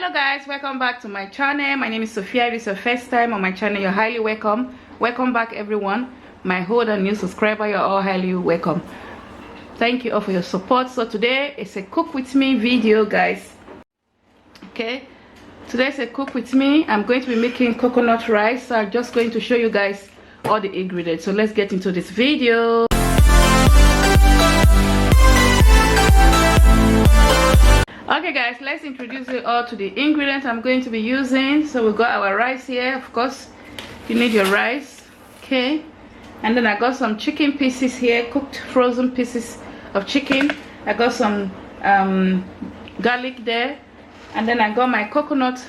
Hello guys, welcome back to my channel. My name is Sophia. If it's your first time on my channel, you're highly welcome. Welcome back everyone. My old and new subscriber, you're all highly welcome. Thank you all for your support. So today it's a cook with me video, guys. Okay, today's a cook with me. I'm going to be making coconut rice. So I'm just going to show you guys all the ingredients. So let's get into this video. Okay guys, let's introduce you all to the ingredients I'm going to be using. So we got our rice here. Of course you need your rice, okay, and then I got some chicken pieces here, cooked frozen pieces of chicken. I got some garlic there, and then I got my coconut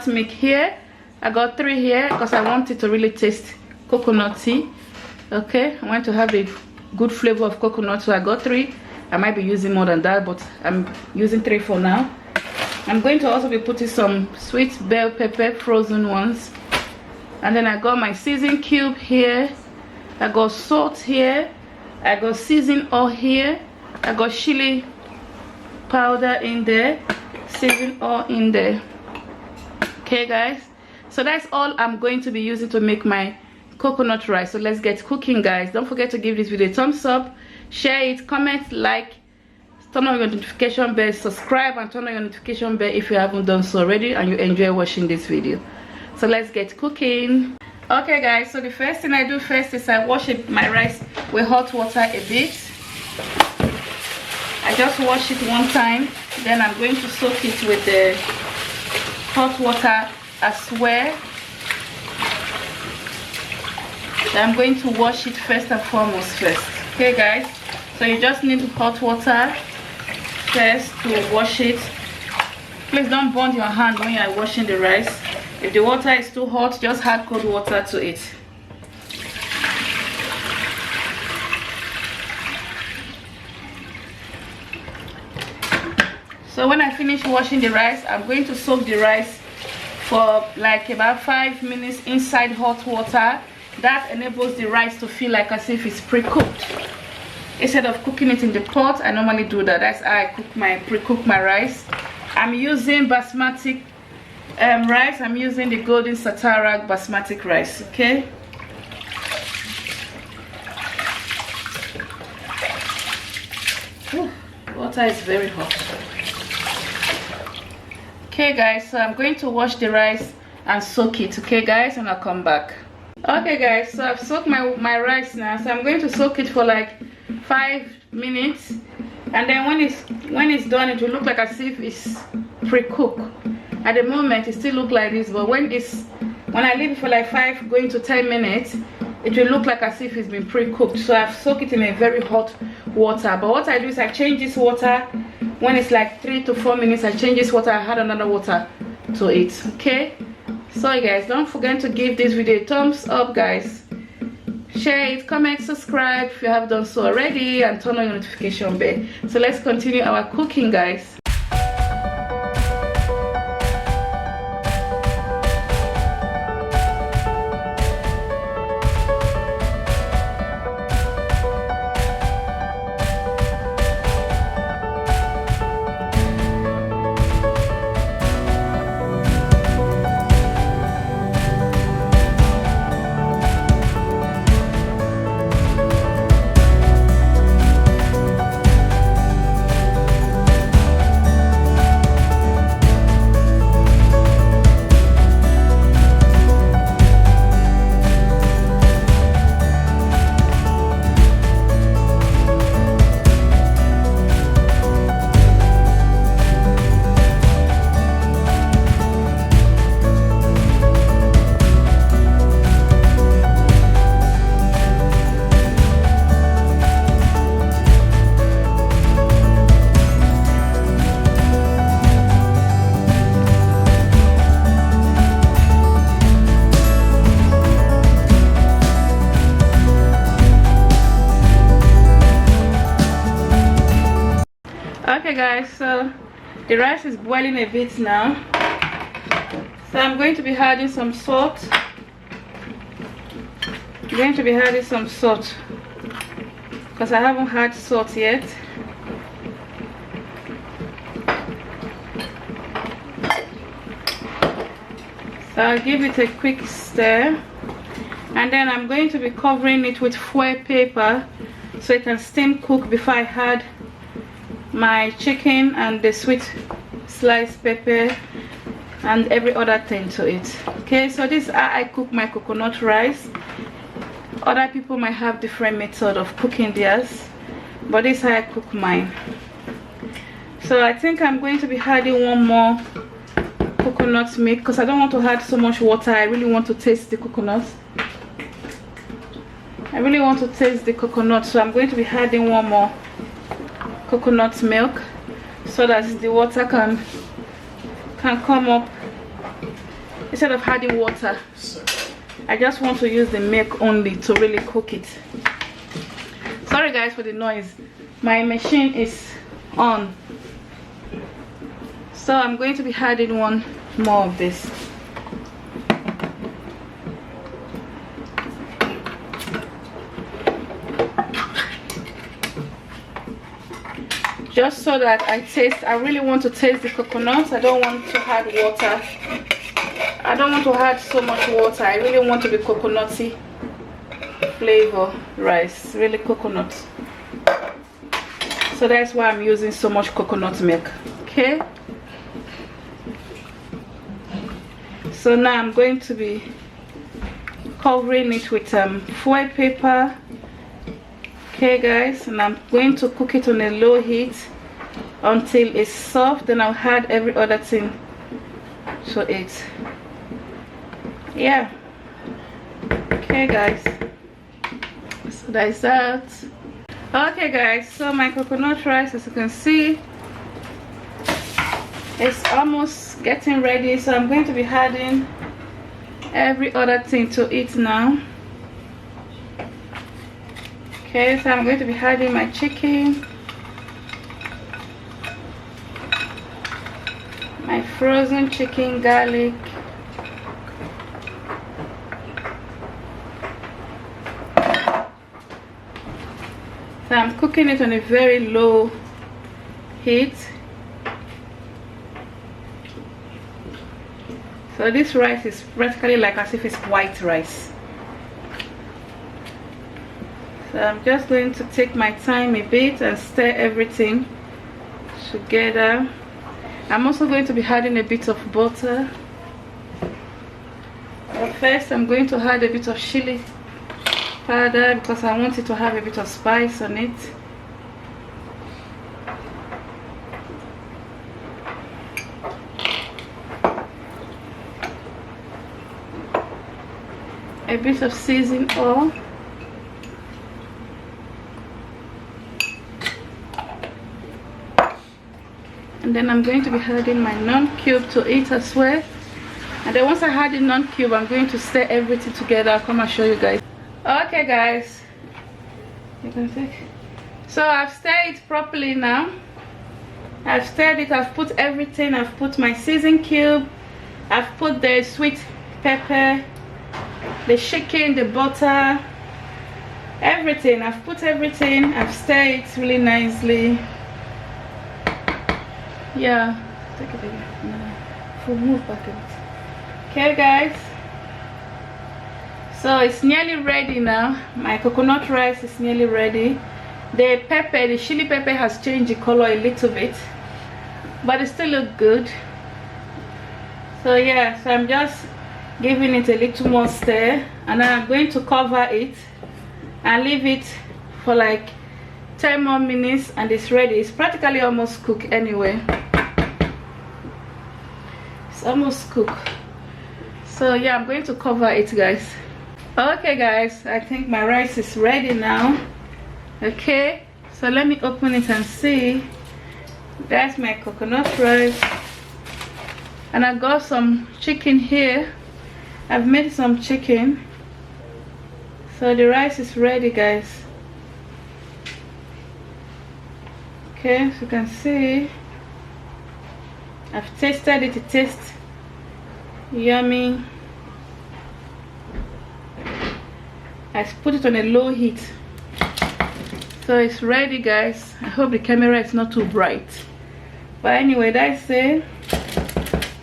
milk here. I got 3 here because I want it to really taste coconutty. Okay, I want to have a good flavor of coconut, so I got 3. I might be using more than that, but I'm using 3 for now. I'm going to also be putting some sweet bell pepper, frozen ones. And then I got my season cube here. I got salt here. I got season oil here. I got chili powder in there. Season oil in there. Okay guys, so that's all I'm going to be using to make my coconut rice. So let's get cooking, guys. Don't forget to give this video a thumbs up, share it, comment, like, turn on your notification bell, subscribe, and turn on your notification bell if you haven't done so already and you enjoy watching this video. So let's get cooking. Okay guys, so the first thing I do first is I wash my rice with hot water a bit. I just wash it one time, then I'm going to soak it with the hot water as well. I'm going to wash it first and foremost first. Okay guys, so you just need hot water first to wash it. Please don't burn your hand when you are washing the rice. If the water is too hot, just add cold water to it. So when I finish washing the rice, I'm going to soak the rice for like about 5 minutes inside hot water. That enables the rice to feel like as if it's pre-cooked. Instead of cooking it in the pot, I normally do that. That's how I pre-cook my rice. I'm using basmati rice. I'm using the golden satara basmati rice. Okay. Ooh, water is very hot. Okay guys, so I'm going to wash the rice and soak it. Okay guys, and I'll come back. Okay guys, so I've soaked my rice now, so I'm going to soak it for like 5 minutes, and then when it's done, it will look like as if it's pre-cooked. At the moment it still looks like this, but when I leave it for like 5 going to 10 minutes, it will look like as if it's been pre-cooked. So I've soaked it in a very hot water. But what I do is I change this water when it's like 3 to 4 minutes. I change this water, I add another water to it. Okay, so guys, don't forget to give this video a thumbs up, guys. Share it, comment, subscribe if you have done so already, and turn on your notification bell. So let's continue our cooking, guys. Okay guys, so the rice is boiling a bit now, so I'm going to be adding some salt. I'm going to be adding some salt because I haven't had salt yet. I'll give it a quick stir, and then I'm going to be covering it with foil paper so it can steam cook before I add my chicken and the sweet sliced pepper and every other thing to it. Okay, so this is how I cook my coconut rice. Other people might have different method of cooking theirs, but this is how I cook mine. So I think I'm going to be adding one more coconut milk because I don't want to add so much water. I really want to taste the coconut. I really want to taste the coconut, so I'm going to be adding one more coconut milk so that the water can come up instead of adding water. I just want to use the milk only to really cook it. Sorry guys for the noise, my machine is on. So I'm going to be adding one more of this. Just so that I really want to taste the coconut. I don't want to add water. I don't want to add so much water. I really want to be coconutty flavor rice, really coconut. So that's why I'm using so much coconut milk. Okay, so now I'm going to be covering it with foil paper. Okay guys, and I'm going to cook it on a low heat until it's soft. Then I'll add every other thing to it. Yeah, okay guys, so that's that. Okay guys, so my coconut rice, as you can see, it's almost getting ready. So I'm going to be adding every other thing to it now. Okay, so I'm going to be adding my chicken, my frozen chicken, garlic, so I'm cooking it on a very low heat. So this rice is practically like as if it's white rice. So I'm just going to take my time a bit and stir everything together. I'm also going to be adding a bit of butter. But first I'm going to add a bit of chili powder because I want it to have a bit of spice on it. A bit of seasoned oil. And then I'm going to be adding my non-cube to it as well. And then once I add the non-cube, I'm going to stir everything together. I'll come and show you guys. Okay guys, you can take. So I've stirred it properly now. I've stirred it, I've put everything. I've put my seasoning cube, I've put the sweet pepper, the chicken, the butter, everything. I've put everything. I've stirred it really nicely. Yeah, take it again. No, move back a bit. Okay guys, so it's nearly ready now. My coconut rice is nearly ready. The pepper, the chili pepper has changed the color a little bit, but it still looks good. So yeah, so I'm just giving it a little more stir, and then I'm going to cover it and leave it for like 10 more minutes, and it's ready. It's practically almost cooked anyway. It's almost cooked. So yeah, I'm going to cover it guys. Okay guys, I think my rice is ready now. Okay, so let me open it and see. That's my coconut rice, and I got some chicken here. I've made some chicken. So the rice is ready guys. Okay, as you can see, I've tasted it. It tastes yummy. I put it on a low heat, so it's ready guys. I hope the camera is not too bright, but anyway, that's it.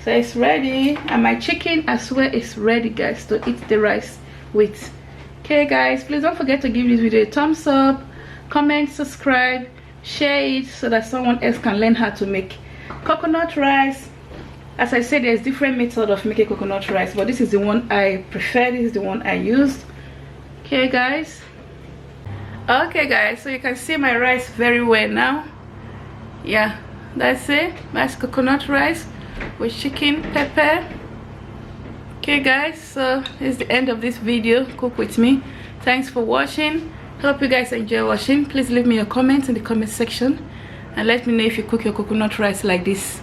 So it's ready, and my chicken as well is ready, guys, to eat the rice with. Okay guys, please don't forget to give this video a thumbs up, comment, subscribe, share it so that someone else can learn how to make coconut rice. As I said, there's different methods of making coconut rice, but this is the one I prefer. This is the one I used. Okay guys, so you can see my rice very well now. Yeah, that's it. That's coconut rice with chicken, pepper. Okay guys, so it's the end of this video. Cook with me. Thanks for watching. Hope you guys enjoy watching. Please leave me your comments in the comment section and let me know if you cook your coconut rice like this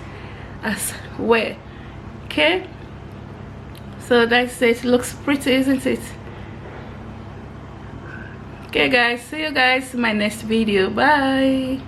as well. Okay, so that's it. Looks pretty, isn't it? Okay guys, see you guys in my next video. Bye.